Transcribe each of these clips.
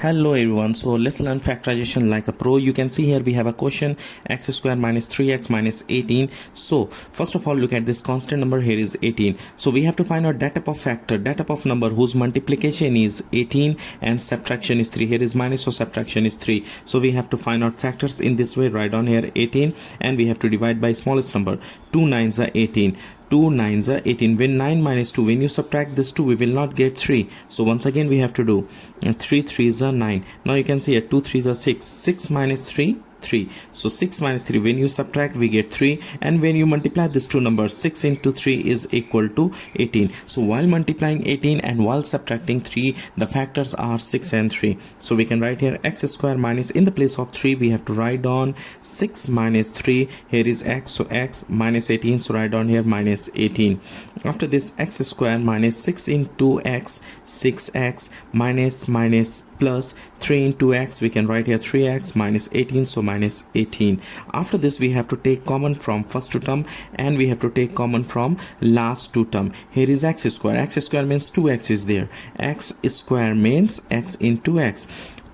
Hello everyone, so let's learn factorization like a pro. You can see here we have a question x square minus 3x minus 18. So first of all, look at this constant number here is 18. So we have to find out that type of factor, that type of number whose multiplication is 18 and subtraction is 3. Here is minus, so subtraction is 3. So we have to find out factors in this way. Write down here 18 and we have to divide by smallest number. 2 9s are 18. 2 9s are 18. When 9 minus 2, when you subtract this 2, we will not get 3. So once again we have to do 3 3s are 9. Now you can see 2 3s are 6. 6 minus 3, 3. So 6 minus 3, when you subtract we get 3, and when you multiply these two numbers, 6 into 3 is equal to 18. So while multiplying 18 and while subtracting 3, the factors are 6 and 3. So we can write here x square minus, in the place of 3 we have to write down 6 minus 3. Here is x, so x minus 18, so write down here minus 18. After this, x square minus 6 into x, 6x minus plus 3 into x, we can write here 3x minus 18, so minus 18. After this we have to take common from first two term and we have to take common from last two term. Here is x square. X square means 2x is there. X square means x into x.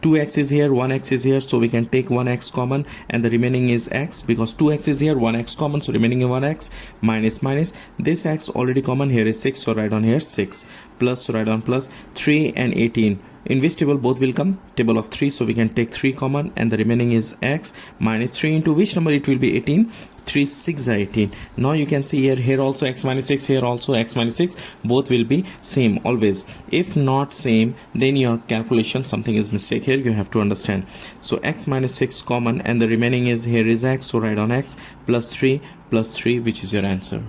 2x is here, 1x is here, so we can take 1x common and the remaining is x, because 2x is here, 1x common, so remaining is 1x minus this x already common. Here is 6, so write down here 6, plus, so write down plus 3 and 18. In which table both will come? Table of 3, so we can take 3 common and the remaining is x minus 3 into which number it will be 18. 3 6 are 18. Now you can see here also x minus 6, here also x minus 6, both will be same always. If not same, then your calculation something is mistake here, you have to understand. So x minus 6 common and the remaining is, here is x, so write on x plus 3, which is your answer.